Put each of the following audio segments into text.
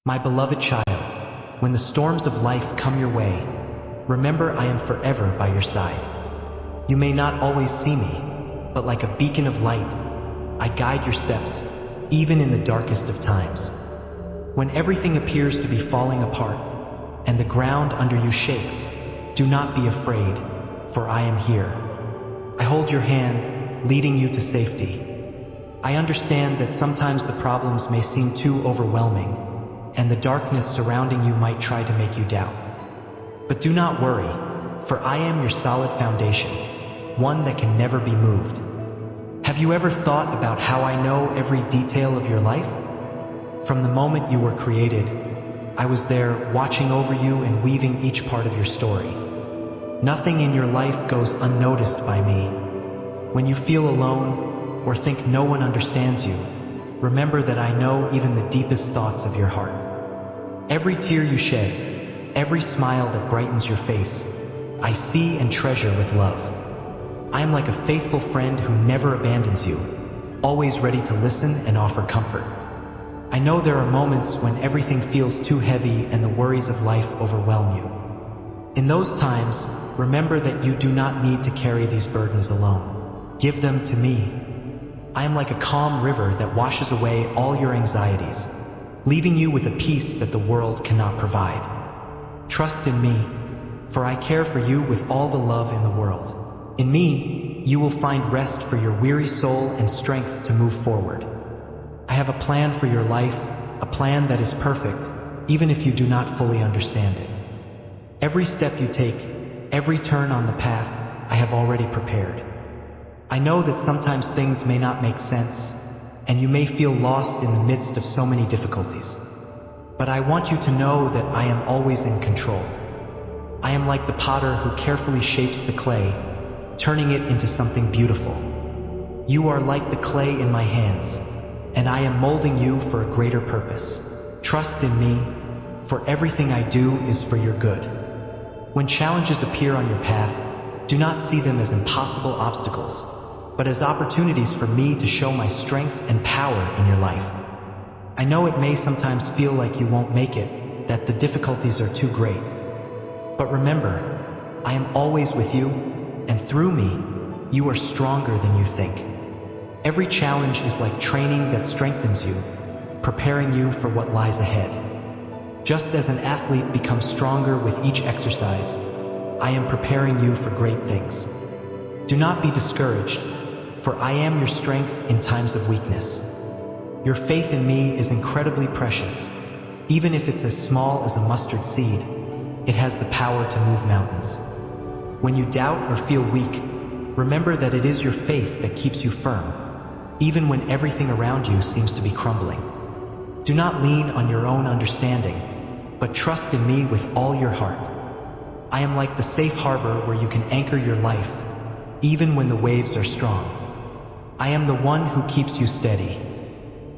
My beloved child, when the storms of life come your way, remember I am forever by your side. You may not always see me, but like a beacon of light, I guide your steps, even in the darkest of times. When everything appears to be falling apart, and the ground under you shakes, do not be afraid, for I am here. I hold your hand, leading you to safety. I understand that sometimes the problems may seem too overwhelming, and the darkness surrounding you might try to make you doubt. But do not worry, for I am your solid foundation, one that can never be moved. Have you ever thought about how I know every detail of your life? From the moment you were created, I was there watching over you and weaving each part of your story. Nothing in your life goes unnoticed by me. When you feel alone or think no one understands you, remember that I know even the deepest thoughts of your heart. Every tear you shed, every smile that brightens your face, I see and treasure with love. I am like a faithful friend who never abandons you, always ready to listen and offer comfort. I know there are moments when everything feels too heavy and the worries of life overwhelm you. In those times, remember that you do not need to carry these burdens alone. Give them to me. I am like a calm river that washes away all your anxieties, leaving you with a peace that the world cannot provide. Trust in me, for I care for you with all the love in the world. In me, you will find rest for your weary soul and strength to move forward. I have a plan for your life, a plan that is perfect, even if you do not fully understand it. Every step you take, every turn on the path, I have already prepared. I know that sometimes things may not make sense, and you may feel lost in the midst of so many difficulties. But I want you to know that I am always in control. I am like the potter who carefully shapes the clay, turning it into something beautiful. You are like the clay in my hands, and I am molding you for a greater purpose. Trust in me, for everything I do is for your good. When challenges appear on your path, do not see them as impossible obstacles, but as opportunities for me to show my strength and power in your life. I know it may sometimes feel like you won't make it, that the difficulties are too great. But remember, I am always with you, and through me, you are stronger than you think. Every challenge is like training that strengthens you, preparing you for what lies ahead. Just as an athlete becomes stronger with each exercise, I am preparing you for great things. Do not be discouraged, for I am your strength in times of weakness. Your faith in me is incredibly precious. Even if it's as small as a mustard seed, it has the power to move mountains. When you doubt or feel weak, remember that it is your faith that keeps you firm, even when everything around you seems to be crumbling. Do not lean on your own understanding, but trust in me with all your heart. I am like the safe harbor where you can anchor your life, even when the waves are strong. I am the one who keeps you steady.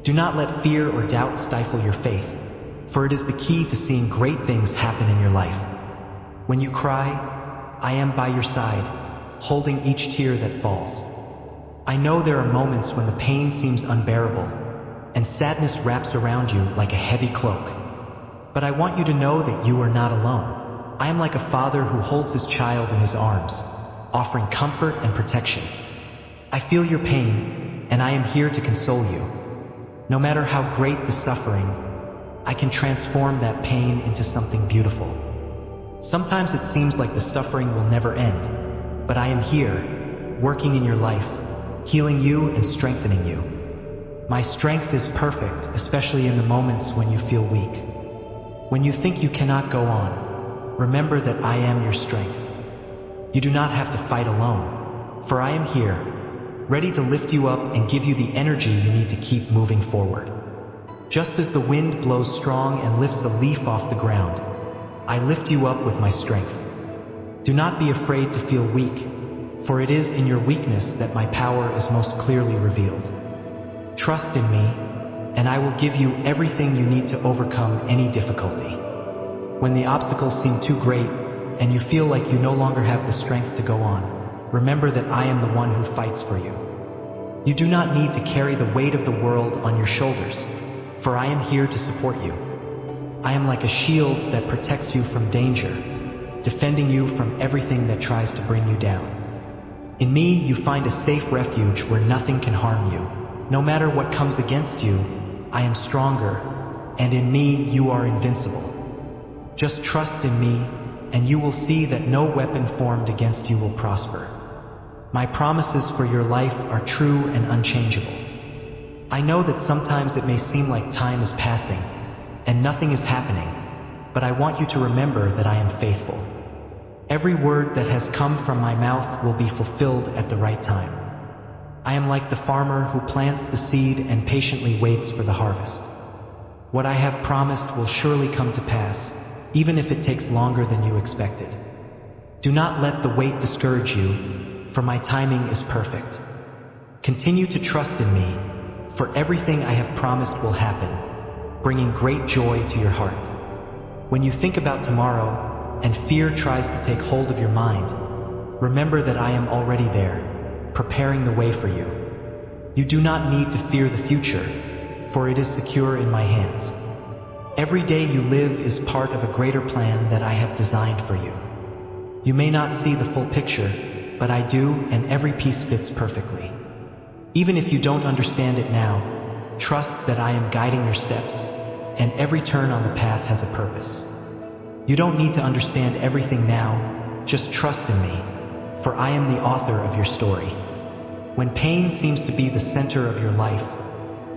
Do not let fear or doubt stifle your faith, for it is the key to seeing great things happen in your life. When you cry, I am by your side, holding each tear that falls. I know there are moments when the pain seems unbearable, and sadness wraps around you like a heavy cloak. But I want you to know that you are not alone. I am like a father who holds his child in his arms, offering comfort and protection. I feel your pain, and I am here to console you. No matter how great the suffering, I can transform that pain into something beautiful. Sometimes it seems like the suffering will never end, but I am here, working in your life, healing you and strengthening you. My strength is perfect, especially in the moments when you feel weak. When you think you cannot go on, remember that I am your strength. You do not have to fight alone, for I am here, ready to lift you up and give you the energy you need to keep moving forward. Just as the wind blows strong and lifts a leaf off the ground, I lift you up with my strength. Do not be afraid to feel weak, for it is in your weakness that my power is most clearly revealed. Trust in me, and I will give you everything you need to overcome any difficulty. When the obstacles seem too great, and you feel like you no longer have the strength to go on, remember that I am the one who fights for you. You do not need to carry the weight of the world on your shoulders, for I am here to support you. I am like a shield that protects you from danger, defending you from everything that tries to bring you down. In me, you find a safe refuge where nothing can harm you. No matter what comes against you, I am stronger, and in me you are invincible. Just trust in me, and you will see that no weapon formed against you will prosper. My promises for your life are true and unchangeable. I know that sometimes it may seem like time is passing, and nothing is happening, but I want you to remember that I am faithful. Every word that has come from my mouth will be fulfilled at the right time. I am like the farmer who plants the seed and patiently waits for the harvest. What I have promised will surely come to pass, even if it takes longer than you expected. Do not let the wait discourage you, for my timing is perfect. Continue to trust in me, for everything I have promised will happen, bringing great joy to your heart. When you think about tomorrow, and fear tries to take hold of your mind, remember that I am already there, preparing the way for you. You do not need to fear the future, for it is secure in my hands. Every day you live is part of a greater plan that I have designed for you. You may not see the full picture, but I do, and every piece fits perfectly. Even if you don't understand it now, trust that I am guiding your steps, and every turn on the path has a purpose. You don't need to understand everything now, just trust in me, for I am the author of your story. When pain seems to be the center of your life,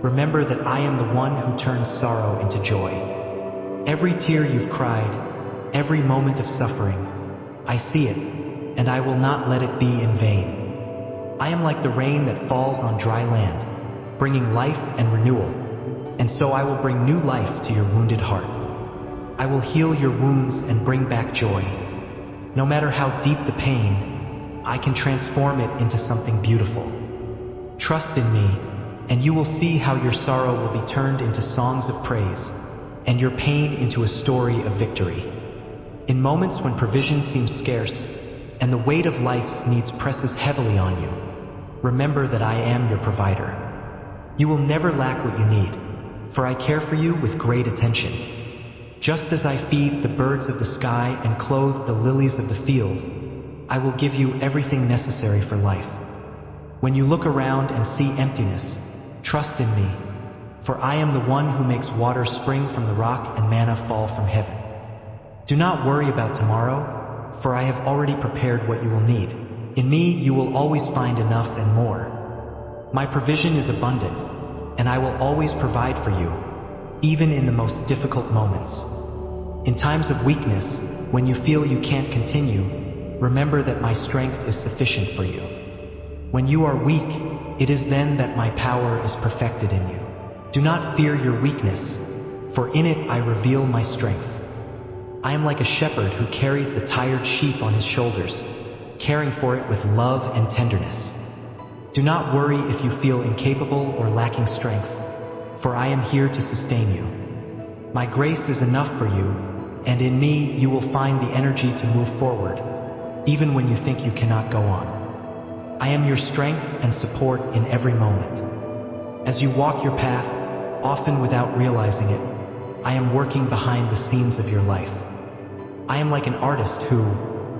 remember that I am the one who turns sorrow into joy. Every tear you've cried, every moment of suffering, I see it, and I will not let it be in vain. I am like the rain that falls on dry land, bringing life and renewal, and so I will bring new life to your wounded heart. I will heal your wounds and bring back joy. No matter how deep the pain, I can transform it into something beautiful. Trust in me, and you will see how your sorrow will be turned into songs of praise, and your pain into a story of victory. In moments when provision seems scarce, and the weight of life's needs presses heavily on you, remember that I am your provider. You will never lack what you need, for I care for you with great attention. Just as I feed the birds of the sky and clothe the lilies of the field, I will give you everything necessary for life. When you look around and see emptiness, trust in me, for I am the one who makes water spring from the rock and manna fall from heaven. Do not worry about tomorrow, for I have already prepared what you will need. In me, you will always find enough and more. My provision is abundant, and I will always provide for you, even in the most difficult moments. In times of weakness, when you feel you can't continue, remember that my strength is sufficient for you. When you are weak, it is then that my power is perfected in you. Do not fear your weakness, for in it I reveal my strength. I am like a shepherd who carries the tired sheep on his shoulders, caring for it with love and tenderness. Do not worry if you feel incapable or lacking strength, for I am here to sustain you. My grace is enough for you, and in me you will find the energy to move forward, even when you think you cannot go on. I am your strength and support in every moment. As you walk your path, often without realizing it, I am working behind the scenes of your life. I am like an artist who,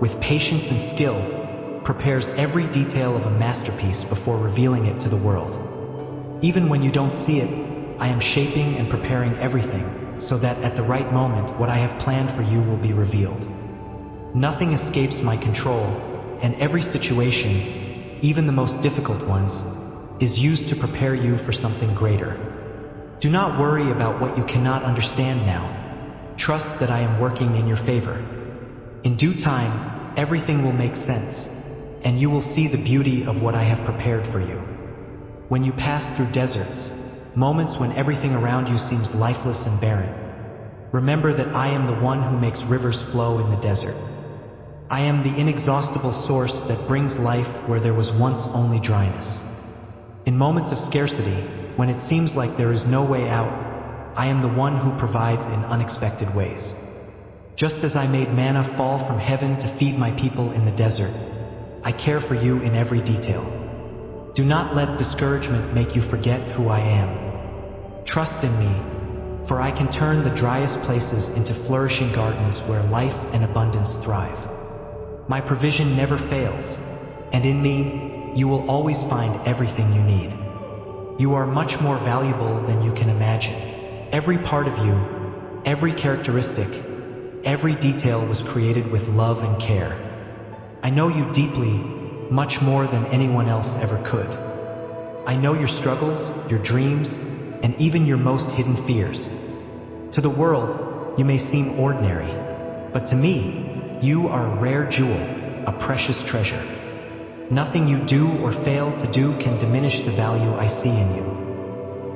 with patience and skill, prepares every detail of a masterpiece before revealing it to the world. Even when you don't see it, I am shaping and preparing everything so that at the right moment what I have planned for you will be revealed. Nothing escapes my control, and every situation, even the most difficult ones, is used to prepare you for something greater. Do not worry about what you cannot understand now. Trust that I am working in your favor. In due time, everything will make sense, and you will see the beauty of what I have prepared for you. When you pass through deserts, moments when everything around you seems lifeless and barren, remember that I am the one who makes rivers flow in the desert. I am the inexhaustible source that brings life where there was once only dryness. In moments of scarcity, when it seems like there is no way out, I am the one who provides in unexpected ways. Just as I made manna fall from heaven to feed my people in the desert, I care for you in every detail. Do not let discouragement make you forget who I am. Trust in me, For I can turn the driest places into flourishing gardens where life and abundance thrive. My provision never fails, and in me, you will always find everything you need. You are much more valuable than you can imagine. Every part of you, every characteristic, every detail was created with love and care. I know you deeply, much more than anyone else ever could. I know your struggles, your dreams, and even your most hidden fears. To the world, you may seem ordinary, but to me, you are a rare jewel, a precious treasure. Nothing you do or fail to do can diminish the value I see in you.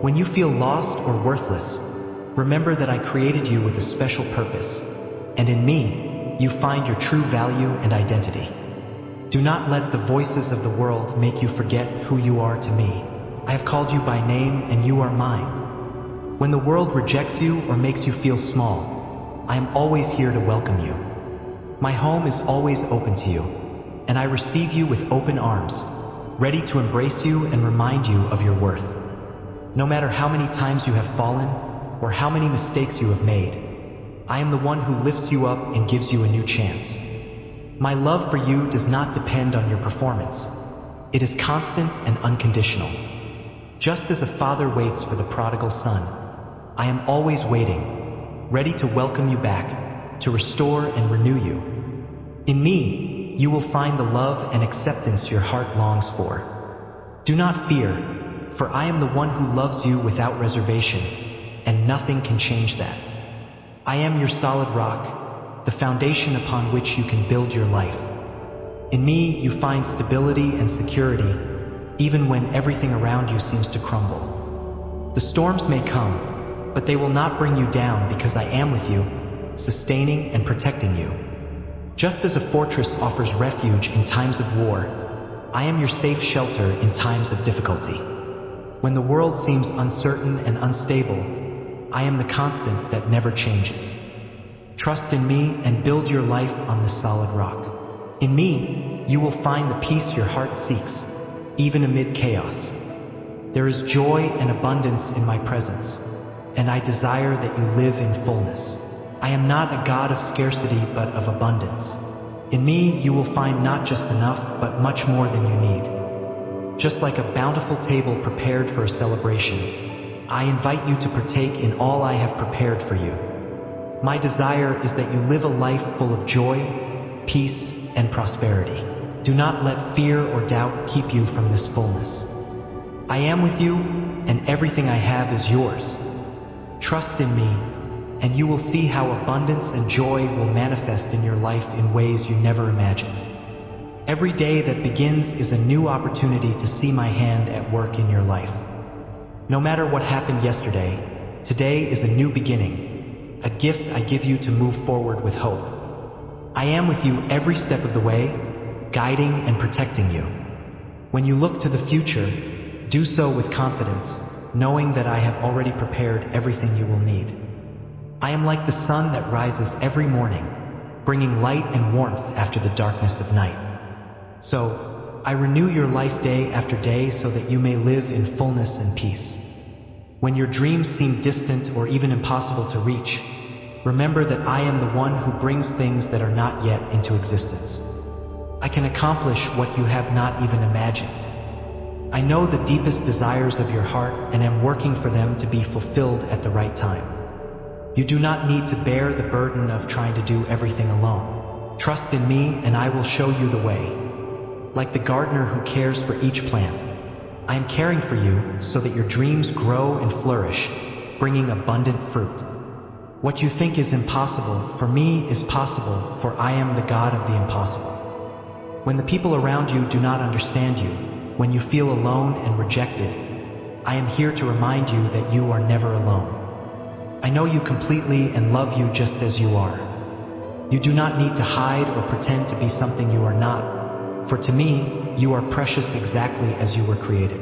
When you feel lost or worthless, remember that I created you with a special purpose, and in me, you find your true value and identity. Do not let the voices of the world make you forget who you are to me. I have called you by name and you are mine. When the world rejects you or makes you feel small, I am always here to welcome you. My home is always open to you, and I receive you with open arms, ready to embrace you and remind you of your worth. No matter how many times you have fallen or how many mistakes you have made, I am the one who lifts you up and gives you a new chance. My love for you does not depend on your performance. It is constant and unconditional. Just as a father waits for the prodigal son, I am always waiting, ready to welcome you back, to restore and renew you. In me, you will find the love and acceptance your heart longs for. Do not fear, for I am the one who loves you without reservation, and nothing can change that. I am your solid rock, the foundation upon which you can build your life. In me, you find stability and security, even when everything around you seems to crumble. The storms may come, but they will not bring you down because I am with you, sustaining and protecting you. Just as a fortress offers refuge in times of war, I am your safe shelter in times of difficulty. When the world seems uncertain and unstable, I am the constant that never changes. Trust in me and build your life on this solid rock. In me, you will find the peace your heart seeks, even amid chaos. There is joy and abundance in my presence, and I desire that you live in fullness. I am not a God of scarcity, but of abundance. In me, you will find not just enough, but much more than you need. Just like a bountiful table prepared for a celebration, I invite you to partake in all I have prepared for you. My desire is that you live a life full of joy, peace, and prosperity. Do not let fear or doubt keep you from this fullness. I am with you, and everything I have is yours. Trust in me, and you will see how abundance and joy will manifest in your life in ways you never imagined. Every day that begins is a new opportunity to see my hand at work in your life. No matter what happened yesterday, today is a new beginning, a gift I give you to move forward with hope. I am with you every step of the way, guiding and protecting you. When you look to the future, do so with confidence, knowing that I have already prepared everything you will need. I am like the sun that rises every morning, bringing light and warmth after the darkness of night. So, I renew your life day after day so that you may live in fullness and peace. When your dreams seem distant or even impossible to reach, remember that I am the one who brings things that are not yet into existence. I can accomplish what you have not even imagined. I know the deepest desires of your heart and am working for them to be fulfilled at the right time. You do not need to bear the burden of trying to do everything alone. Trust in me and I will show you the way. Like the gardener who cares for each plant, I am caring for you so that your dreams grow and flourish, bringing abundant fruit. What you think is impossible, for me is possible, for I am the God of the impossible. When the people around you do not understand you, when you feel alone and rejected, I am here to remind you that you are never alone. I know you completely and love you just as you are. You do not need to hide or pretend to be something you are not, for to me, you are precious exactly as you were created.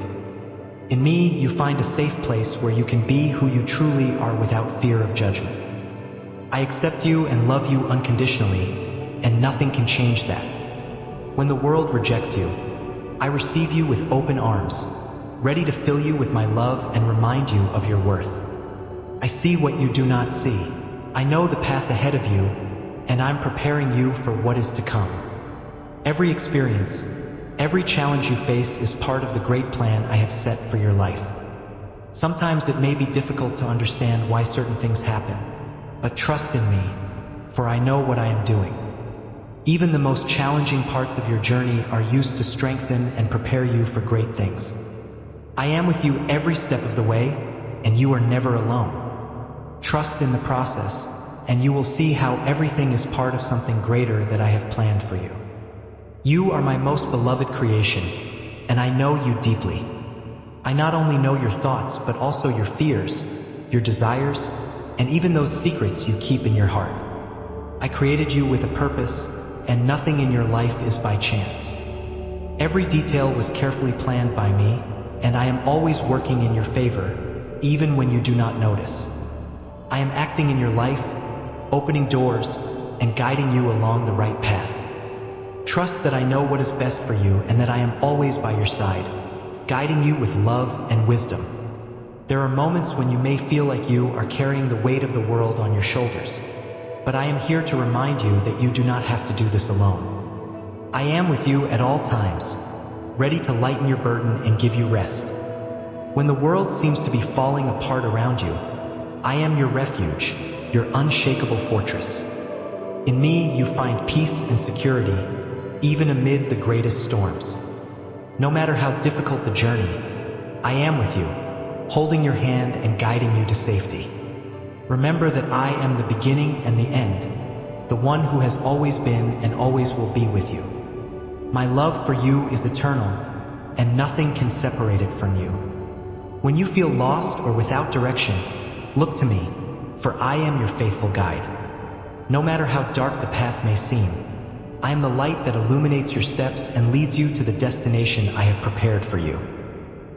In me, you find a safe place where you can be who you truly are without fear of judgment. I accept you and love you unconditionally, and nothing can change that. When the world rejects you, I receive you with open arms, ready to fill you with my love and remind you of your worth. I see what you do not see. I know the path ahead of you, and I'm preparing you for what is to come. Every experience, every challenge you face is part of the great plan I have set for your life. Sometimes it may be difficult to understand why certain things happen, but trust in me, for I know what I am doing. Even the most challenging parts of your journey are used to strengthen and prepare you for great things. I am with you every step of the way, and you are never alone. Trust in the process, and you will see how everything is part of something greater that I have planned for you. You are my most beloved creation, and I know you deeply. I not only know your thoughts, but also your fears, your desires, and even those secrets you keep in your heart. I created you with a purpose, and nothing in your life is by chance. Every detail was carefully planned by me, and I am always working in your favor, even when you do not notice. I am acting in your life, opening doors, and guiding you along the right path. Trust that I know what is best for you and that I am always by your side, guiding you with love and wisdom. There are moments when you may feel like you are carrying the weight of the world on your shoulders, but I am here to remind you that you do not have to do this alone. I am with you at all times, ready to lighten your burden and give you rest. When the world seems to be falling apart around you, I am your refuge, your unshakable fortress. In me, you find peace and security, even amid the greatest storms. No matter how difficult the journey, I am with you, holding your hand and guiding you to safety. Remember that I am the beginning and the end, the one who has always been and always will be with you. My love for you is eternal, and nothing can separate it from you. When you feel lost or without direction, look to me, for I am your faithful guide. No matter how dark the path may seem, I am the light that illuminates your steps and leads you to the destination I have prepared for you.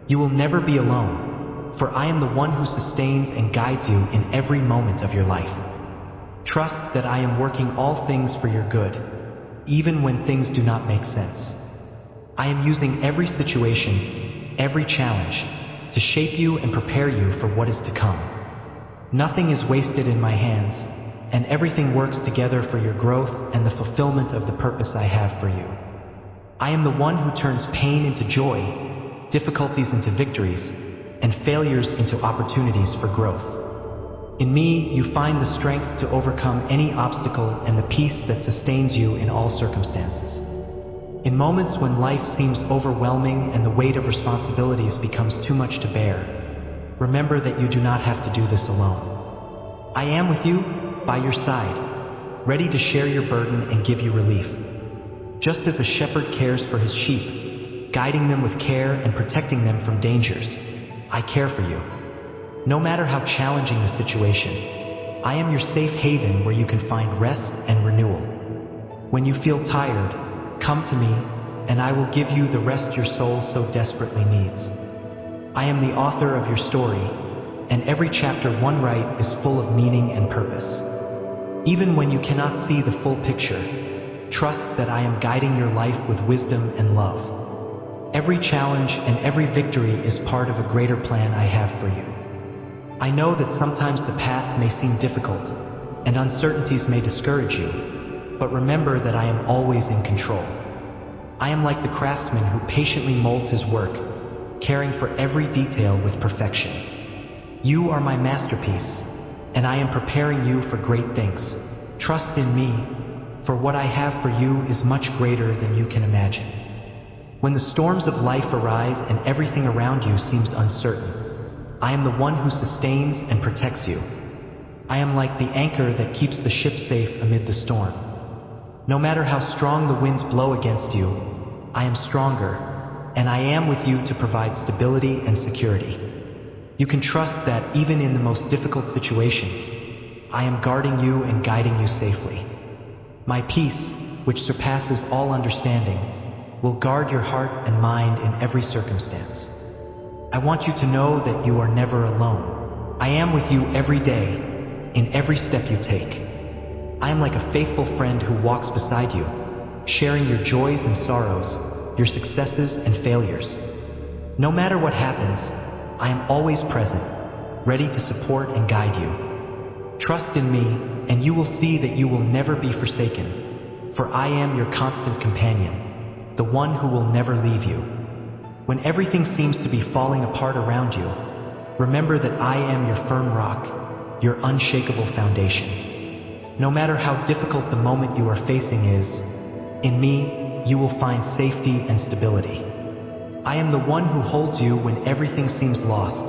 You will never be alone, for I am the one who sustains and guides you in every moment of your life. Trust that I am working all things for your good, even when things do not make sense. I am using every situation, every challenge, to shape you and prepare you for what is to come. Nothing is wasted in my hands, and everything works together for your growth and the fulfillment of the purpose I have for you. I am the one who turns pain into joy, difficulties into victories, and failures into opportunities for growth. In me, you find the strength to overcome any obstacle and the peace that sustains you in all circumstances. In moments when life seems overwhelming and the weight of responsibilities becomes too much to bear, remember that you do not have to do this alone. I am with you, by your side, ready to share your burden and give you relief. Just as a shepherd cares for his sheep, guiding them with care and protecting them from dangers, I care for you. No matter how challenging the situation, I am your safe haven where you can find rest and renewal. When you feel tired, come to me, and I will give you the rest your soul so desperately needs. I am the author of your story, and every chapter one write is full of meaning and purpose. Even when you cannot see the full picture, trust that I am guiding your life with wisdom and love. Every challenge and every victory is part of a greater plan I have for you. I know that sometimes the path may seem difficult, and uncertainties may discourage you, but remember that I am always in control. I am like the craftsman who patiently molds his work, caring for every detail with perfection. You are my masterpiece, and I am preparing you for great things. Trust in me, for what I have for you is much greater than you can imagine. When the storms of life arise and everything around you seems uncertain, I am the one who sustains and protects you. I am like the anchor that keeps the ship safe amid the storm. No matter how strong the winds blow against you, I am stronger, and I am with you to provide stability and security. You can trust that even in the most difficult situations, I am guarding you and guiding you safely. My peace, which surpasses all understanding, will guard your heart and mind in every circumstance. I want you to know that you are never alone. I am with you every day, in every step you take. I am like a faithful friend who walks beside you, sharing your joys and sorrows, your successes and failures. No matter what happens, I am always present, ready to support and guide you. Trust in me, and you will see that you will never be forsaken, for I am your constant companion, the one who will never leave you. When everything seems to be falling apart around you, remember that I am your firm rock, your unshakable foundation. No matter how difficult the moment you are facing is, in me, you will find safety and stability. I am the one who holds you when everything seems lost,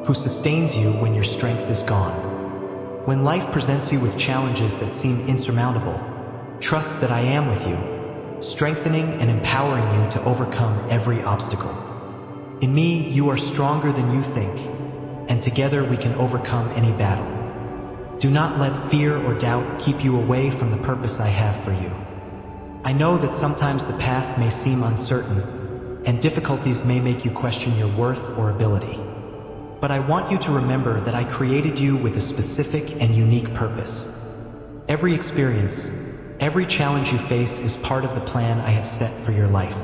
who sustains you when your strength is gone. When life presents you with challenges that seem insurmountable, trust that I am with you, strengthening and empowering you to overcome every obstacle. In me, you are stronger than you think, and together we can overcome any battle. Do not let fear or doubt keep you away from the purpose I have for you. I know that sometimes the path may seem uncertain, and difficulties may make you question your worth or ability. But I want you to remember that I created you with a specific and unique purpose. Every experience, every challenge you face is part of the plan I have set for your life.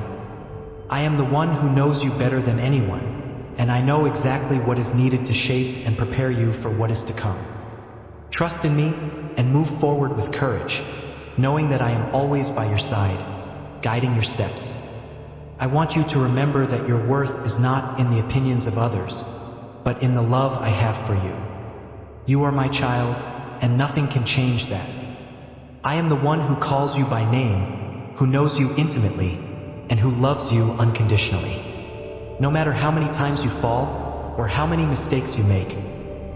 I am the one who knows you better than anyone, and I know exactly what is needed to shape and prepare you for what is to come. Trust in me and move forward with courage, knowing that I am always by your side, guiding your steps. I want you to remember that your worth is not in the opinions of others, but in the love I have for you. You are my child, and nothing can change that. I am the one who calls you by name, who knows you intimately, and who loves you unconditionally. No matter how many times you fall, or how many mistakes you make,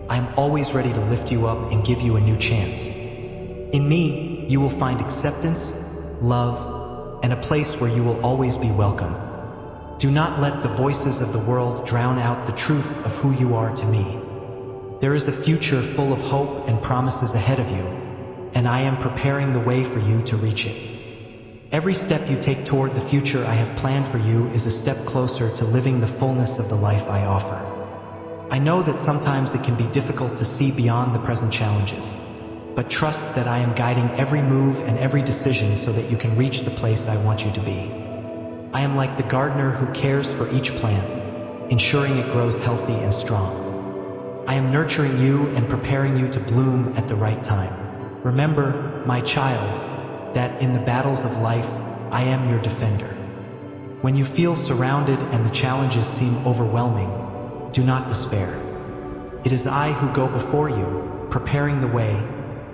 I am always ready to lift you up and give you a new chance. In me, you will find acceptance, love, and a place where you will always be welcome. Do not let the voices of the world drown out the truth of who you are to me. There is a future full of hope and promises ahead of you, and I am preparing the way for you to reach it. Every step you take toward the future I have planned for you is a step closer to living the fullness of the life I offer. I know that sometimes it can be difficult to see beyond the present challenges, but trust that I am guiding every move and every decision so that you can reach the place I want you to be. I am like the gardener who cares for each plant, ensuring it grows healthy and strong. I am nurturing you and preparing you to bloom at the right time. Remember, my child, that in the battles of life, I am your defender. When you feel surrounded and the challenges seem overwhelming, do not despair. It is I who go before you, preparing the way,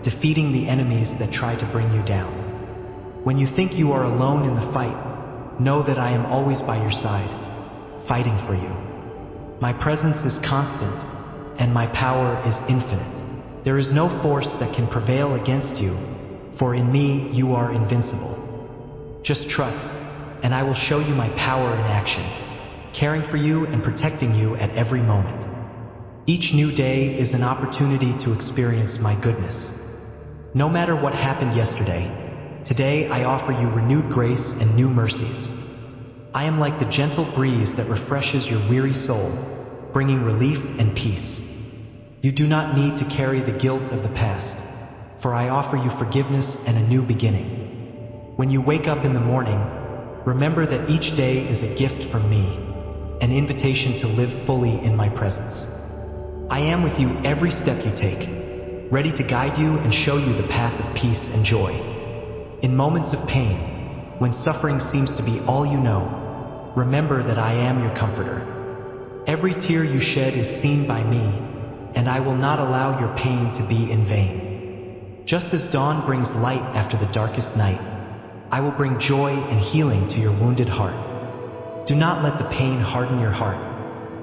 defeating the enemies that try to bring you down. When you think you are alone in the fight, know that I am always by your side, fighting for you. My presence is constant, and my power is infinite. There is no force that can prevail against you, for in me you are invincible. Just trust, and I will show you my power in action, caring for you and protecting you at every moment. Each new day is an opportunity to experience my goodness. No matter what happened yesterday, today I offer you renewed grace and new mercies. I am like the gentle breeze that refreshes your weary soul, bringing relief and peace. You do not need to carry the guilt of the past, for I offer you forgiveness and a new beginning. When you wake up in the morning, remember that each day is a gift from me, an invitation to live fully in my presence. I am with you every step you take, ready to guide you and show you the path of peace and joy. In moments of pain, when suffering seems to be all you know, remember that I am your comforter. Every tear you shed is seen by me, and I will not allow your pain to be in vain. Just as dawn brings light after the darkest night, I will bring joy and healing to your wounded heart. Do not let the pain harden your heart.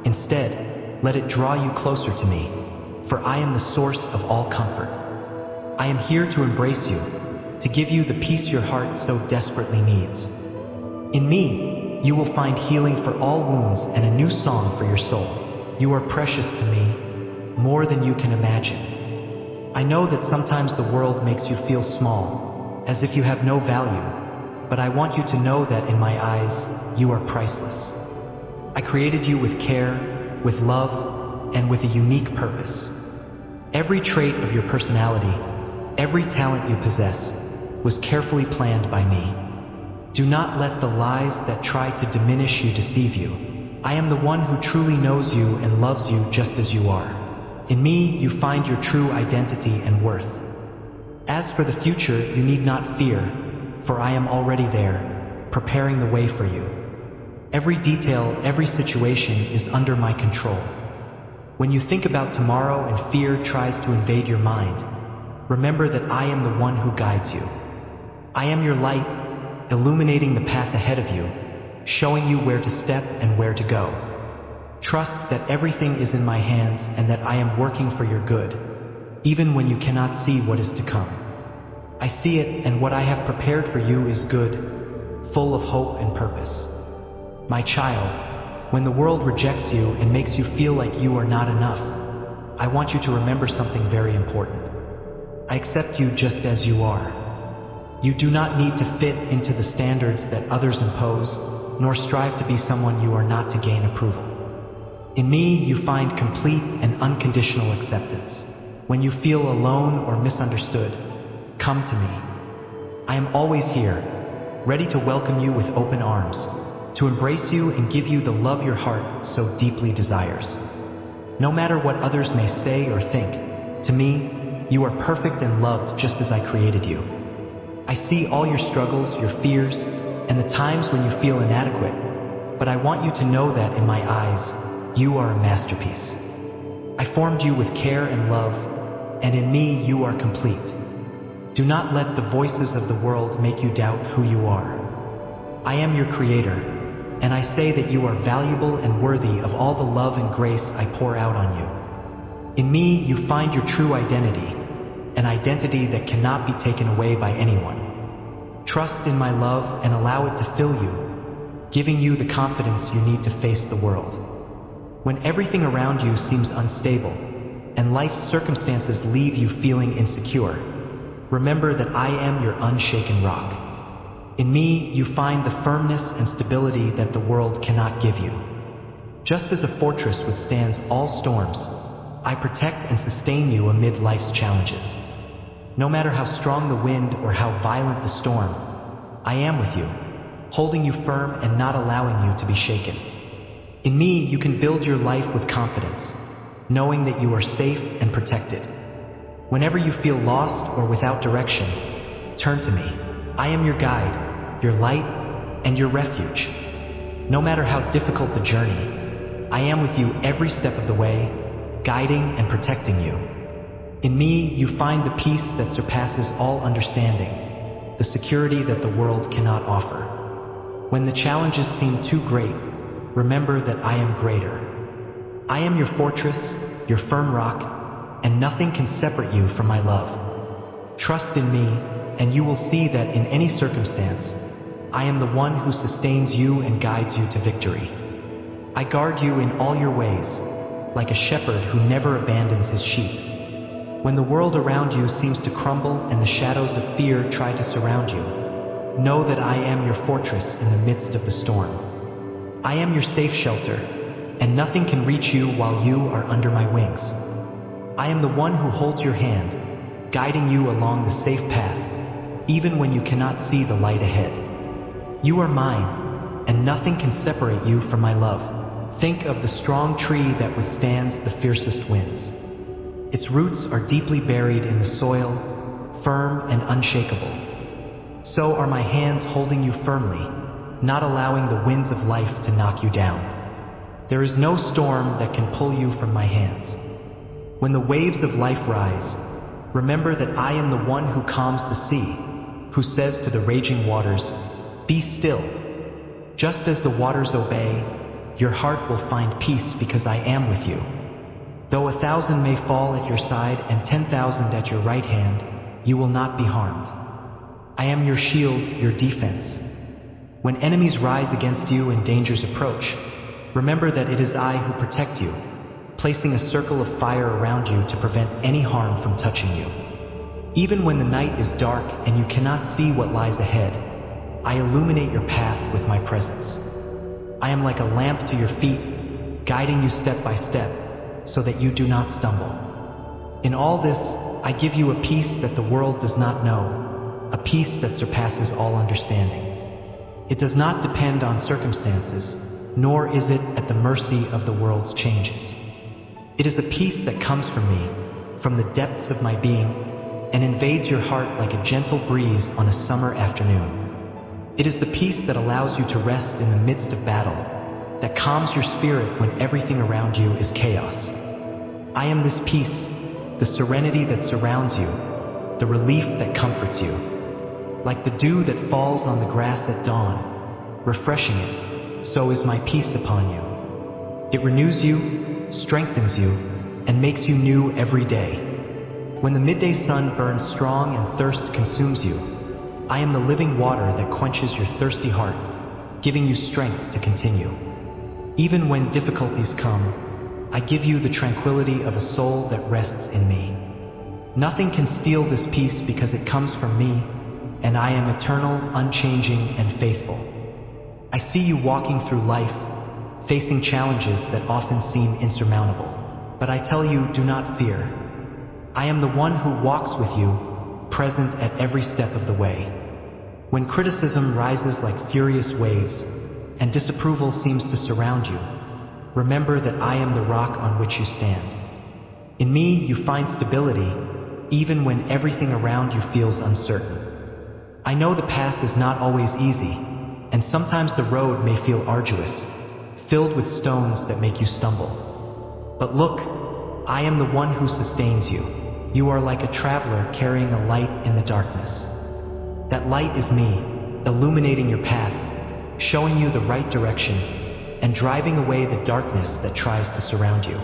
Instead, let it draw you closer to me, for I am the source of all comfort. I am here to embrace you, to give you the peace your heart so desperately needs. In me, you will find healing for all wounds and a new song for your soul. You are precious to me, more than you can imagine. I know that sometimes the world makes you feel small, as if you have no value, but I want you to know that in my eyes, you are priceless. I created you with care, with love, and with a unique purpose. Every trait of your personality, every talent you possess, was carefully planned by me. Do not let the lies that try to diminish you deceive you. I am the one who truly knows you and loves you just as you are. In me, you find your true identity and worth. As for the future, you need not fear, for I am already there, preparing the way for you. Every detail, every situation is under my control. When you think about tomorrow and fear tries to invade your mind, remember that I am the one who guides you. I am your light, illuminating the path ahead of you, showing you where to step and where to go. Trust that everything is in my hands and that I am working for your good, even when you cannot see what is to come. I see it, and what I have prepared for you is good, full of hope and purpose. My child, when the world rejects you and makes you feel like you are not enough, I want you to remember something very important. I accept you just as you are. You do not need to fit into the standards that others impose, nor strive to be someone you are not to gain approval. In me, you find complete and unconditional acceptance. When you feel alone or misunderstood, come to me. I am always here, ready to welcome you with open arms, to embrace you and give you the love your heart so deeply desires. No matter what others may say or think, to me, you are perfect and loved just as I created you. I see all your struggles, your fears, and the times when you feel inadequate, but I want you to know that in my eyes, you are a masterpiece. I formed you with care and love, and in me you are complete. Do not let the voices of the world make you doubt who you are. I am your creator, and I say that you are valuable and worthy of all the love and grace I pour out on you. In me, you find your true identity, an identity that cannot be taken away by anyone. Trust in my love and allow it to fill you, giving you the confidence you need to face the world. When everything around you seems unstable, and life's circumstances leave you feeling insecure, remember that I am your unshaken rock. In me, you find the firmness and stability that the world cannot give you. Just as a fortress withstands all storms, I protect and sustain you amid life's challenges. No matter how strong the wind or how violent the storm, I am with you, holding you firm and not allowing you to be shaken. In me, you can build your life with confidence, knowing that you are safe and protected. Whenever you feel lost or without direction, turn to me. I am your guide, your light, and your refuge. No matter how difficult the journey, I am with you every step of the way, guiding and protecting you. In me, you find the peace that surpasses all understanding, the security that the world cannot offer. When the challenges seem too great, remember that I am greater. I am your fortress, your firm rock, and nothing can separate you from my love. Trust in me, and you will see that in any circumstance, I am the one who sustains you and guides you to victory. I guard you in all your ways, like a shepherd who never abandons his sheep. When the world around you seems to crumble and the shadows of fear try to surround you, know that I am your fortress in the midst of the storm. I am your safe shelter, and nothing can reach you while you are under my wings. I am the one who holds your hand, guiding you along the safe path, even when you cannot see the light ahead. You are mine, and nothing can separate you from my love. Think of the strong tree that withstands the fiercest winds. Its roots are deeply buried in the soil, firm and unshakable. So are my hands holding you firmly, not allowing the winds of life to knock you down. There is no storm that can pull you from my hands. When the waves of life rise, remember that I am the one who calms the sea, who says to the raging waters, "Be still." Just as the waters obey, your heart will find peace because I am with you. Though 1,000 may fall at your side and 10,000 at your right hand, you will not be harmed. I am your shield, your defense. When enemies rise against you and dangers approach, remember that it is I who protect you, placing a circle of fire around you to prevent any harm from touching you. Even when the night is dark and you cannot see what lies ahead, I illuminate your path with my presence. I am like a lamp to your feet, guiding you step by step, so that you do not stumble. In all this, I give you a peace that the world does not know, a peace that surpasses all understanding. It does not depend on circumstances, nor is it at the mercy of the world's changes. It is a peace that comes from me, from the depths of my being, and invades your heart like a gentle breeze on a summer afternoon. It is the peace that allows you to rest in the midst of battle, that calms your spirit when everything around you is chaos. I am this peace, the serenity that surrounds you, the relief that comforts you. Like the dew that falls on the grass at dawn, refreshing it, so is my peace upon you. It renews you, strengthens you, and makes you new every day. When the midday sun burns strong and thirst consumes you, I am the living water that quenches your thirsty heart, giving you strength to continue. Even when difficulties come, I give you the tranquility of a soul that rests in me. Nothing can steal this peace because it comes from me, and I am eternal, unchanging, and faithful. I see you walking through life, facing challenges that often seem insurmountable. But I tell you, do not fear. I am the one who walks with you, present at every step of the way. When criticism rises like furious waves, and disapproval seems to surround you, remember that I am the rock on which you stand. In me, you find stability, even when everything around you feels uncertain. I know the path is not always easy, and sometimes the road may feel arduous, filled with stones that make you stumble. But look, I am the one who sustains you. You are like a traveler carrying a light in the darkness. That light is me, illuminating your path, showing you the right direction, and driving away the darkness that tries to surround you.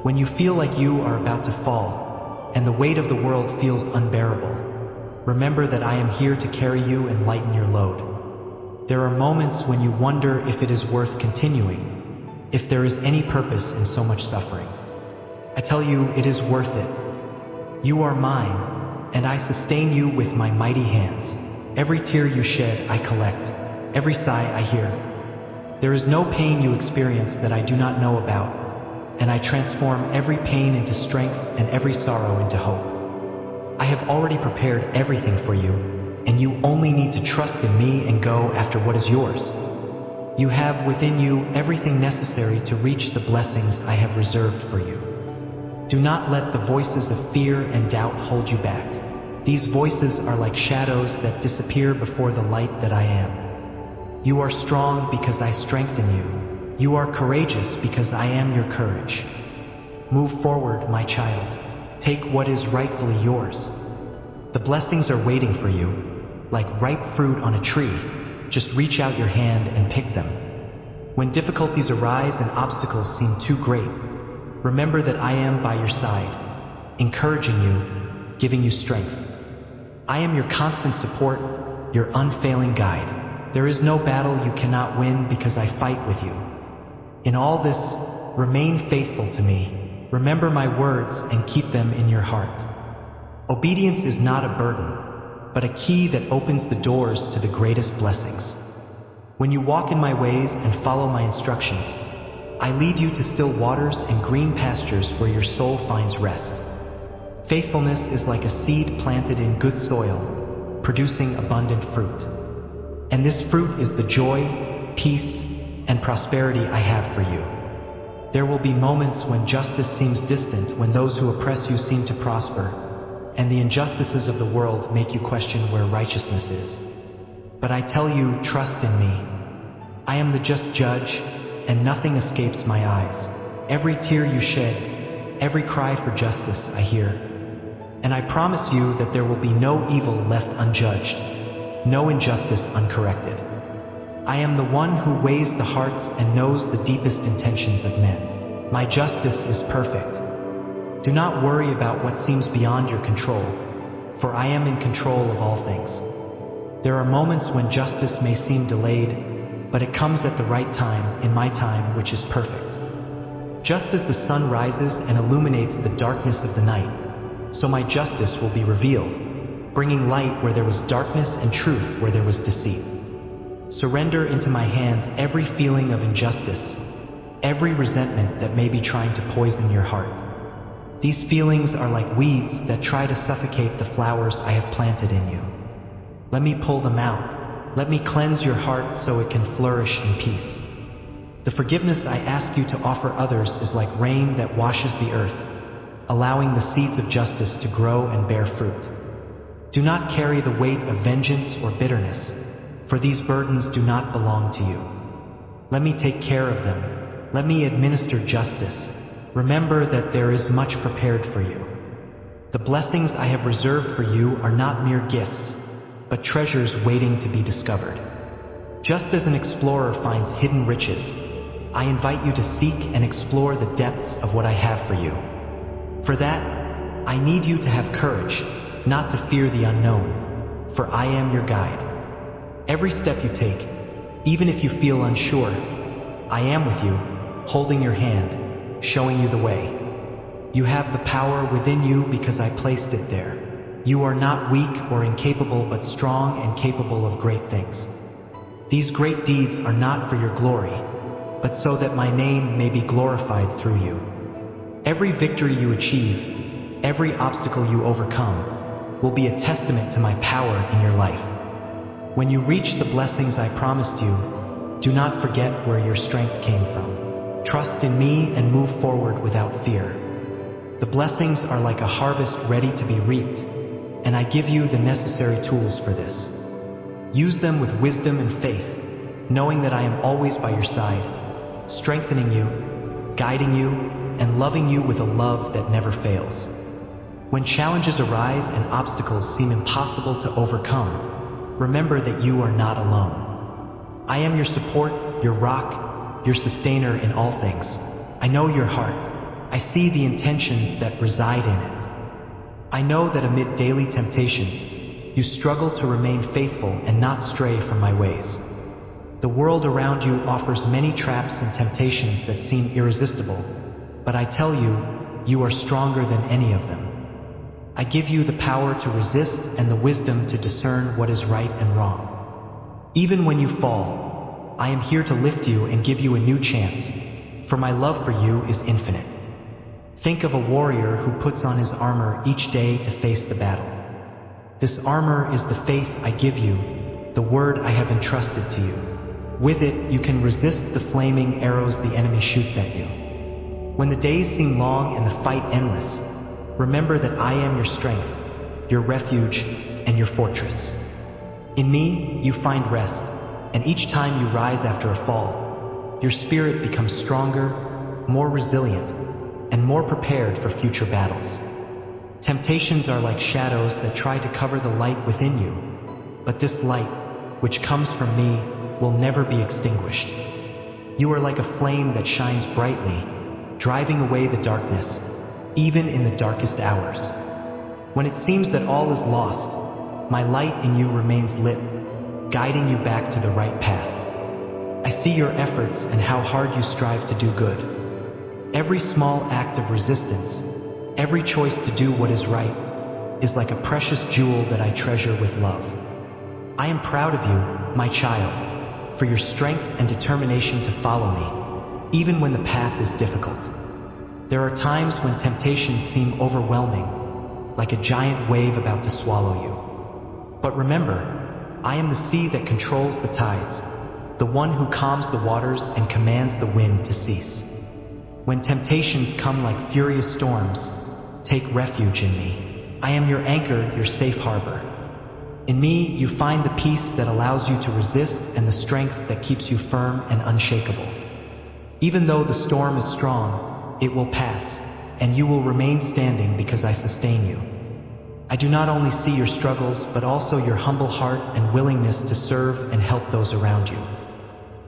When you feel like you are about to fall, and the weight of the world feels unbearable, remember that I am here to carry you and lighten your load. There are moments when you wonder if it is worth continuing, if there is any purpose in so much suffering. I tell you, it is worth it. You are mine, and I sustain you with my mighty hands. Every tear you shed, I collect. Every sigh I hear. There is no pain you experience that I do not know about, and I transform every pain into strength and every sorrow into hope. I have already prepared everything for you, and you only need to trust in me and go after what is yours. You have within you everything necessary to reach the blessings I have reserved for you. Do not let the voices of fear and doubt hold you back. These voices are like shadows that disappear before the light that I am. You are strong because I strengthen you. You are courageous because I am your courage. Move forward, my child. Take what is rightfully yours. The blessings are waiting for you, like ripe fruit on a tree. Just reach out your hand and pick them. When difficulties arise and obstacles seem too great, remember that I am by your side, encouraging you, giving you strength. I am your constant support, your unfailing guide. There is no battle you cannot win because I fight with you. In all this, remain faithful to me. Remember my words and keep them in your heart. Obedience is not a burden, but a key that opens the doors to the greatest blessings. When you walk in my ways and follow my instructions, I lead you to still waters and green pastures where your soul finds rest. Faithfulness is like a seed planted in good soil, producing abundant fruit. And this fruit is the joy, peace, and prosperity I have for you. There will be moments when justice seems distant, when those who oppress you seem to prosper, and the injustices of the world make you question where righteousness is. But I tell you, trust in me. I am the just judge, and nothing escapes my eyes. Every tear you shed, every cry for justice I hear. And I promise you that there will be no evil left unjudged, no injustice uncorrected. I am the one who weighs the hearts and knows the deepest intentions of men. My justice is perfect. Do not worry about what seems beyond your control, for I am in control of all things. There are moments when justice may seem delayed, but it comes at the right time, in my time, which is perfect. Just as the sun rises and illuminates the darkness of the night, so my justice will be revealed, bringing light where there was darkness and truth where there was deceit. Surrender into my hands every feeling of injustice, every resentment that may be trying to poison your heart. These feelings are like weeds that try to suffocate the flowers I have planted in you. Let me pull them out. Let me cleanse your heart so it can flourish in peace. The forgiveness I ask you to offer others is like rain that washes the earth, allowing the seeds of justice to grow and bear fruit. Do not carry the weight of vengeance or bitterness, for these burdens do not belong to you. Let me take care of them. Let me administer justice. Remember that there is much prepared for you. The blessings I have reserved for you are not mere gifts, but treasures waiting to be discovered. Just as an explorer finds hidden riches, I invite you to seek and explore the depths of what I have for you. For that, I need you to have courage, not to fear the unknown, for I am your guide. Every step you take, even if you feel unsure, I am with you, holding your hand, showing you the way. You have the power within you because I placed it there. You are not weak or incapable, but strong and capable of great things. These great deeds are not for your glory, but so that my name may be glorified through you. Every victory you achieve, every obstacle you overcome, will be a testament to my power in your life. When you reach the blessings I promised you, do not forget where your strength came from. Trust in me and move forward without fear. The blessings are like a harvest ready to be reaped, and I give you the necessary tools for this. Use them with wisdom and faith, knowing that I am always by your side, strengthening you, guiding you, and loving you with a love that never fails. When challenges arise and obstacles seem impossible to overcome, remember that you are not alone. I am your support, your rock, your sustainer in all things. I know your heart. I see the intentions that reside in it. I know that amid daily temptations, you struggle to remain faithful and not stray from my ways. The world around you offers many traps and temptations that seem irresistible, but I tell you, you are stronger than any of them. I give you the power to resist and the wisdom to discern what is right and wrong. Even when you fall, I am here to lift you and give you a new chance, for my love for you is infinite. Think of a warrior who puts on his armor each day to face the battle. This armor is the faith I give you, the word I have entrusted to you. With it, you can resist the flaming arrows the enemy shoots at you. When the days seem long and the fight endless, remember that I am your strength, your refuge, and your fortress. In me, you find rest, and each time you rise after a fall, your spirit becomes stronger, more resilient, and more prepared for future battles. Temptations are like shadows that try to cover the light within you, but this light, which comes from me, will never be extinguished. You are like a flame that shines brightly, driving away the darkness, even in the darkest hours. When it seems that all is lost, my light in you remains lit, guiding you back to the right path. I see your efforts and how hard you strive to do good. Every small act of resistance, every choice to do what is right, is like a precious jewel that I treasure with love. I am proud of you, my child, for your strength and determination to follow me, even when the path is difficult. There are times when temptations seem overwhelming, like a giant wave about to swallow you. But remember, I am the sea that controls the tides, the one who calms the waters and commands the wind to cease. When temptations come like furious storms, take refuge in me. I am your anchor, your safe harbor. In me, you find the peace that allows you to resist and the strength that keeps you firm and unshakable. Even though the storm is strong, it will pass, and you will remain standing because I sustain you. I do not only see your struggles, but also your humble heart and willingness to serve and help those around you.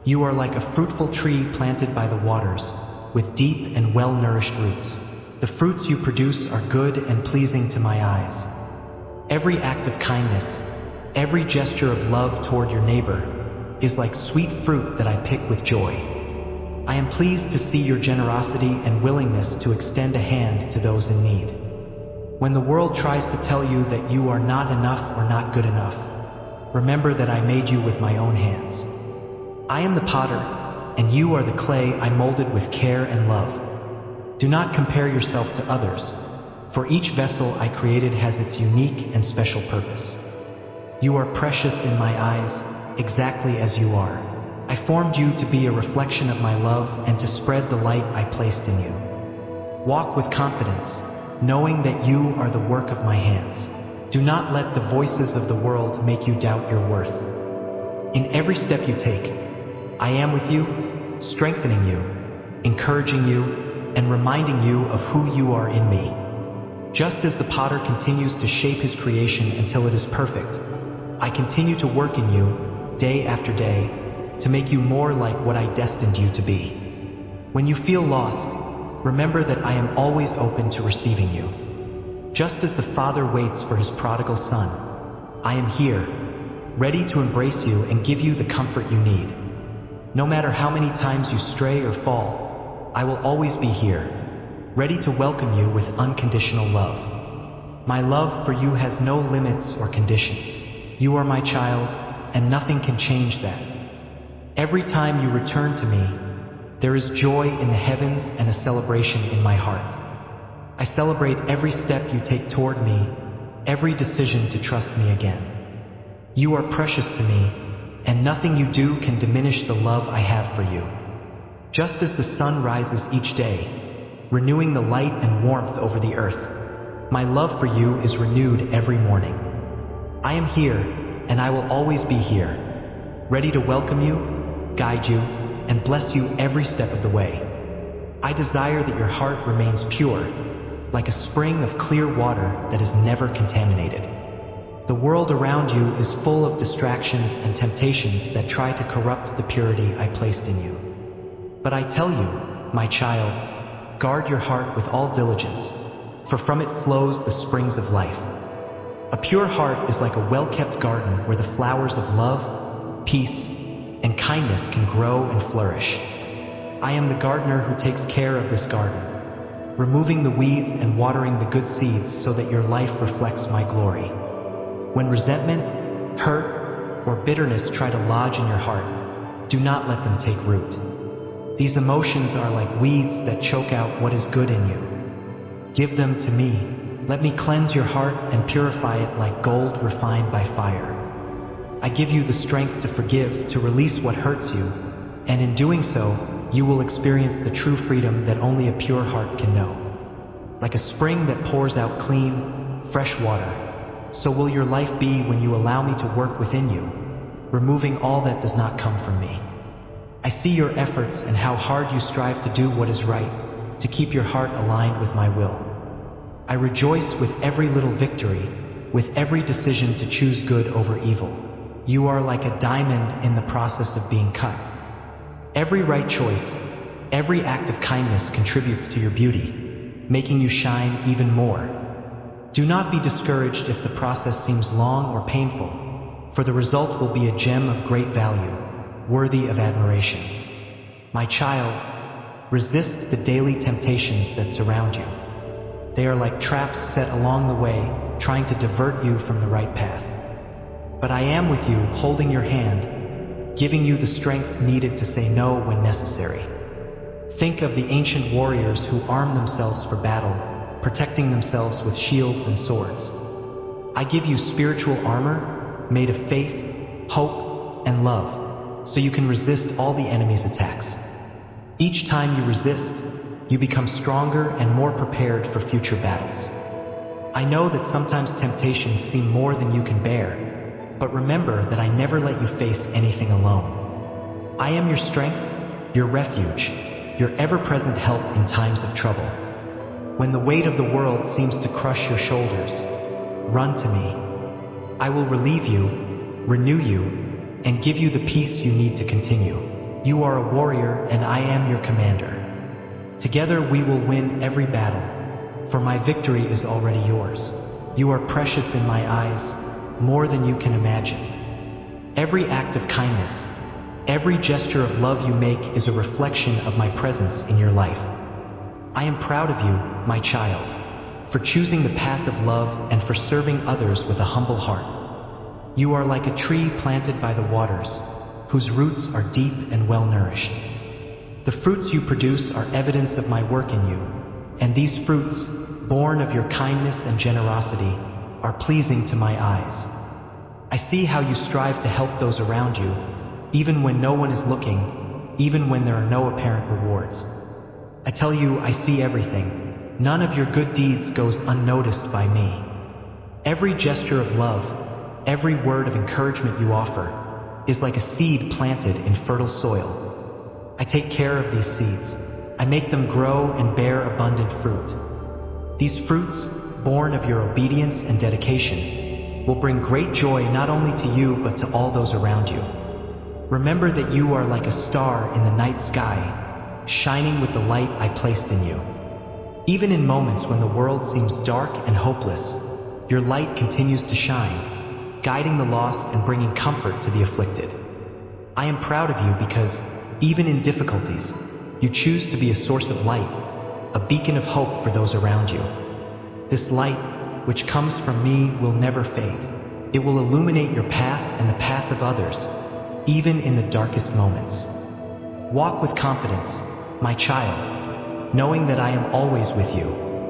You are like a fruitful tree planted by the waters, with deep and well-nourished roots. The fruits you produce are good and pleasing to my eyes. Every act of kindness, every gesture of love toward your neighbor, is like sweet fruit that I pick with joy. I am pleased to see your generosity and willingness to extend a hand to those in need. When the world tries to tell you that you are not enough or not good enough, remember that I made you with my own hands. I am the potter, and you are the clay I molded with care and love. Do not compare yourself to others, for each vessel I created has its unique and special purpose. You are precious in my eyes, exactly as you are. I formed you to be a reflection of my love and to spread the light I placed in you. Walk with confidence, knowing that you are the work of my hands. Do not let the voices of the world make you doubt your worth. In every step you take, I am with you, strengthening you, encouraging you, and reminding you of who you are in me. Just as the potter continues to shape his creation until it is perfect, I continue to work in you, day after day, to make you more like what I destined you to be. When you feel lost, remember that I am always open to receiving you. Just as the Father waits for his prodigal son, I am here, ready to embrace you and give you the comfort you need. No matter how many times you stray or fall, I will always be here, ready to welcome you with unconditional love. My love for you has no limits or conditions. You are my child, and nothing can change that. Every time you return to me, there is joy in the heavens and a celebration in my heart. I celebrate every step you take toward me, every decision to trust me again. You are precious to me, and nothing you do can diminish the love I have for you. Just as the sun rises each day, renewing the light and warmth over the earth, my love for you is renewed every morning. I am here, and I will always be here, ready to welcome you, guide you, and bless you every step of the way. I desire that your heart remains pure, like a spring of clear water that is never contaminated. The world around you is full of distractions and temptations that try to corrupt the purity I placed in you. But I tell you, my child, guard your heart with all diligence, for from it flows the springs of life. A pure heart is like a well-kept garden where the flowers of love, peace, and kindness can grow and flourish. I am the gardener who takes care of this garden, removing the weeds and watering the good seeds so that your life reflects my glory. When resentment, hurt, or bitterness try to lodge in your heart, do not let them take root. These emotions are like weeds that choke out what is good in you. Give them to me. Let me cleanse your heart and purify it like gold refined by fire. I give you the strength to forgive, to release what hurts you, and in doing so, you will experience the true freedom that only a pure heart can know. Like a spring that pours out clean, fresh water, so will your life be when you allow me to work within you, removing all that does not come from me. I see your efforts and how hard you strive to do what is right, to keep your heart aligned with my will. I rejoice with every little victory, with every decision to choose good over evil. You are like a diamond in the process of being cut. Every right choice, every act of kindness contributes to your beauty, making you shine even more. Do not be discouraged if the process seems long or painful, for the result will be a gem of great value, worthy of admiration. My child, resist the daily temptations that surround you. They are like traps set along the way, trying to divert you from the right path. But I am with you, holding your hand, giving you the strength needed to say no when necessary. Think of the ancient warriors who armed themselves for battle, protecting themselves with shields and swords. I give you spiritual armor made of faith, hope, and love, so you can resist all the enemy's attacks. Each time you resist, you become stronger and more prepared for future battles. I know that sometimes temptations seem more than you can bear, but remember that I never let you face anything alone. I am your strength, your refuge, your ever-present help in times of trouble. When the weight of the world seems to crush your shoulders, run to me. I will relieve you, renew you, and give you the peace you need to continue. You are a warrior and I am your commander. Together we will win every battle, for my victory is already yours. You are precious in my eyes, more than you can imagine. Every act of kindness, every gesture of love you make is a reflection of my presence in your life. I am proud of you, my child, for choosing the path of love and for serving others with a humble heart. You are like a tree planted by the waters, whose roots are deep and well-nourished. The fruits you produce are evidence of my work in you, and these fruits, born of your kindness and generosity, are pleasing to my eyes. I see how you strive to help those around you, even when no one is looking, even when there are no apparent rewards. I tell you, I see everything. None of your good deeds goes unnoticed by me. Every gesture of love, every word of encouragement you offer, is like a seed planted in fertile soil. I take care of these seeds. I make them grow and bear abundant fruit. These fruits, born of your obedience and dedication, will bring great joy not only to you but to all those around you. Remember that you are like a star in the night sky, shining with the light I placed in you. Even in moments when the world seems dark and hopeless, your light continues to shine, guiding the lost and bringing comfort to the afflicted. I am proud of you because, even in difficulties, you choose to be a source of light, a beacon of hope for those around you. This light, which comes from me, will never fade. It will illuminate your path and the path of others, even in the darkest moments. Walk with confidence, my child, knowing that I am always with you.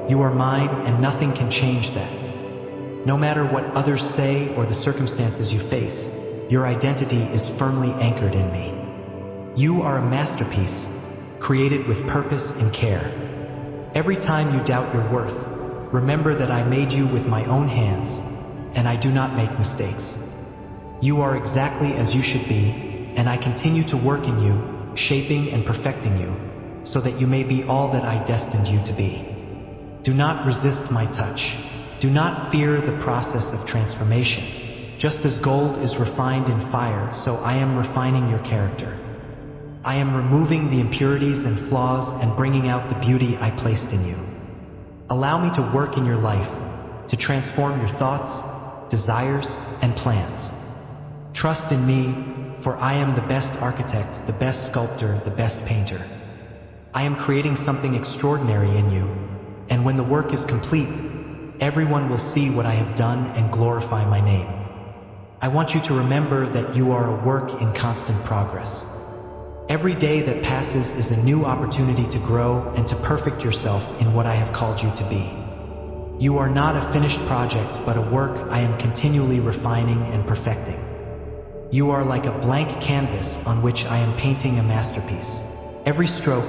You are mine and nothing can change that. No matter what others say or the circumstances you face, your identity is firmly anchored in me. You are a masterpiece, created with purpose and care. Every time you doubt your worth, remember that I made you with my own hands, and I do not make mistakes. You are exactly as you should be, and I continue to work in you, shaping and perfecting you, so that you may be all that I destined you to be. Do not resist my touch. Do not fear the process of transformation. Just as gold is refined in fire, so I am refining your character. I am removing the impurities and flaws and bringing out the beauty I placed in you. Allow me to work in your life, to transform your thoughts, desires, and plans. Trust in me, for I am the best architect, the best sculptor, the best painter. I am creating something extraordinary in you, and when the work is complete, everyone will see what I have done and glorify my name. I want you to remember that you are a work in constant progress. Every day that passes is a new opportunity to grow and to perfect yourself in what I have called you to be. You are not a finished project, but a work I am continually refining and perfecting. You are like a blank canvas on which I am painting a masterpiece. Every stroke,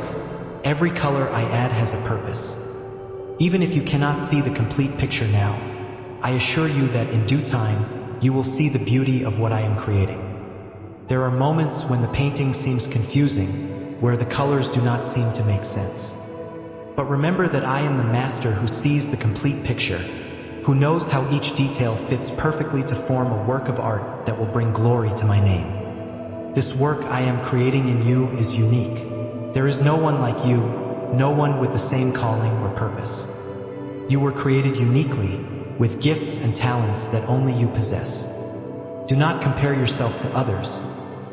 every color I add has a purpose. Even if you cannot see the complete picture now, I assure you that in due time, you will see the beauty of what I am creating. There are moments when the painting seems confusing, where the colors do not seem to make sense. But remember that I am the master who sees the complete picture, who knows how each detail fits perfectly to form a work of art that will bring glory to my name. This work I am creating in you is unique. There is no one like you, no one with the same calling or purpose. You were created uniquely, with gifts and talents that only you possess. Do not compare yourself to others,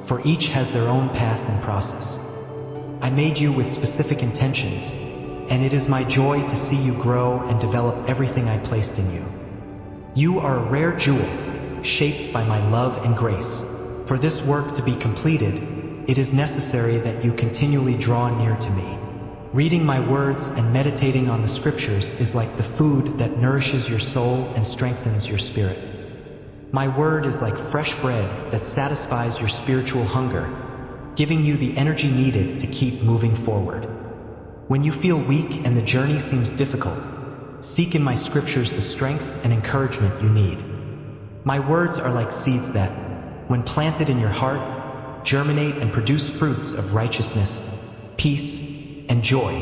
for each has their own path and process. I made you with specific intentions, and it is my joy to see you grow and develop everything I placed in you. You are a rare jewel, shaped by my love and grace. For this work to be completed, it is necessary that you continually draw near to me. Reading my words and meditating on the scriptures is like the food that nourishes your soul and strengthens your spirit. My word is like fresh bread that satisfies your spiritual hunger, giving you the energy needed to keep moving forward. When you feel weak and the journey seems difficult, seek in my scriptures the strength and encouragement you need. My words are like seeds that, when planted in your heart, germinate and produce fruits of righteousness, peace, and joy.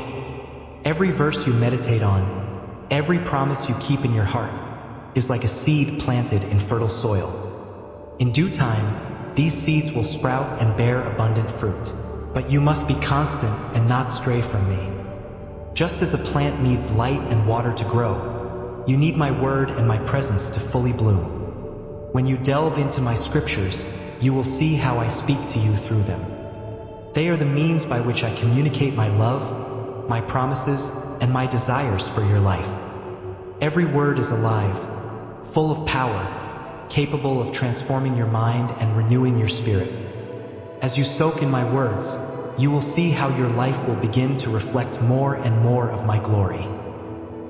Every verse you meditate on, every promise you keep in your heart, is like a seed planted in fertile soil. In due time, these seeds will sprout and bear abundant fruit. But you must be constant and not stray from me. Just as a plant needs light and water to grow, you need my word and my presence to fully bloom. When you delve into my scriptures, you will see how I speak to you through them. They are the means by which I communicate my love, my promises, and my desires for your life. Every word is alive, full of power, capable of transforming your mind and renewing your spirit. As you soak in my words, you will see how your life will begin to reflect more and more of my glory.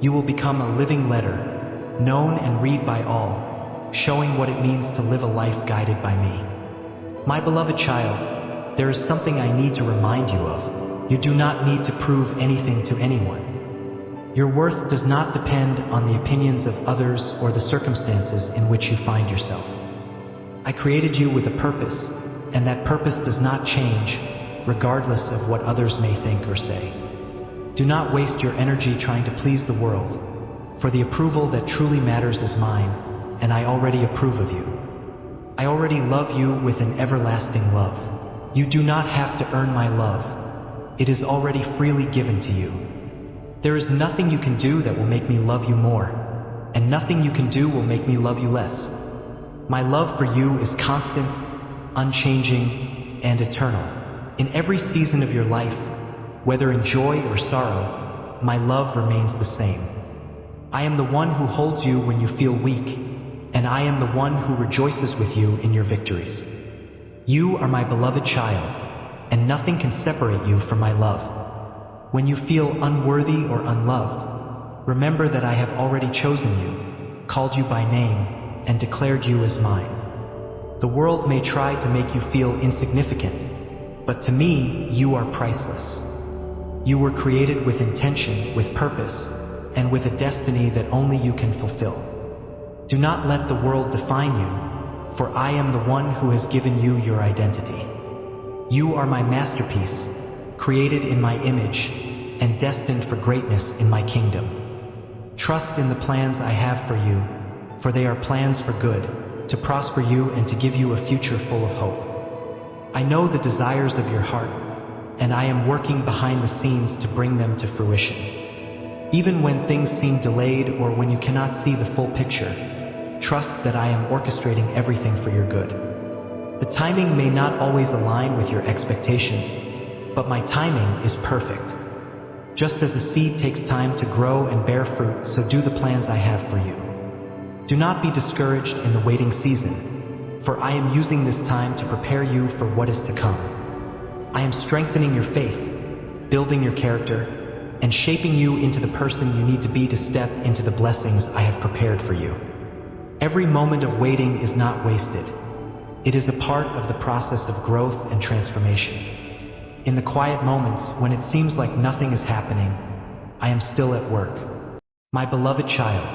You will become a living letter, known and read by all, showing what it means to live a life guided by me. My beloved child, there is something I need to remind you of. You do not need to prove anything to anyone. Your worth does not depend on the opinions of others or the circumstances in which you find yourself. I created you with a purpose, and that purpose does not change, regardless of what others may think or say. Do not waste your energy trying to please the world, for the approval that truly matters is mine, and I already approve of you. I already love you with an everlasting love. You do not have to earn my love. It is already freely given to you. There is nothing you can do that will make me love you more, and nothing you can do will make me love you less. My love for you is constant, unchanging, and eternal. In every season of your life, whether in joy or sorrow, my love remains the same. I am the one who holds you when you feel weak, and I am the one who rejoices with you in your victories. You are my beloved child, and nothing can separate you from my love. When you feel unworthy or unloved, remember that I have already chosen you, called you by name, and declared you as mine. The world may try to make you feel insignificant, but to me, you are priceless. You were created with intention, with purpose, and with a destiny that only you can fulfill. Do not let the world define you, for I am the one who has given you your identity. You are my masterpiece, created in my image, and destined for greatness in my kingdom. Trust in the plans I have for you, for they are plans for good, to prosper you and to give you a future full of hope. I know the desires of your heart, and I am working behind the scenes to bring them to fruition. Even when things seem delayed or when you cannot see the full picture, trust that I am orchestrating everything for your good. The timing may not always align with your expectations, but my timing is perfect. Just as a seed takes time to grow and bear fruit, so do the plans I have for you. Do not be discouraged in the waiting season, for I am using this time to prepare you for what is to come. I am strengthening your faith, building your character, and shaping you into the person you need to be to step into the blessings I have prepared for you. Every moment of waiting is not wasted. It is a part of the process of growth and transformation. In the quiet moments when it seems like nothing is happening, I am still at work. My beloved child,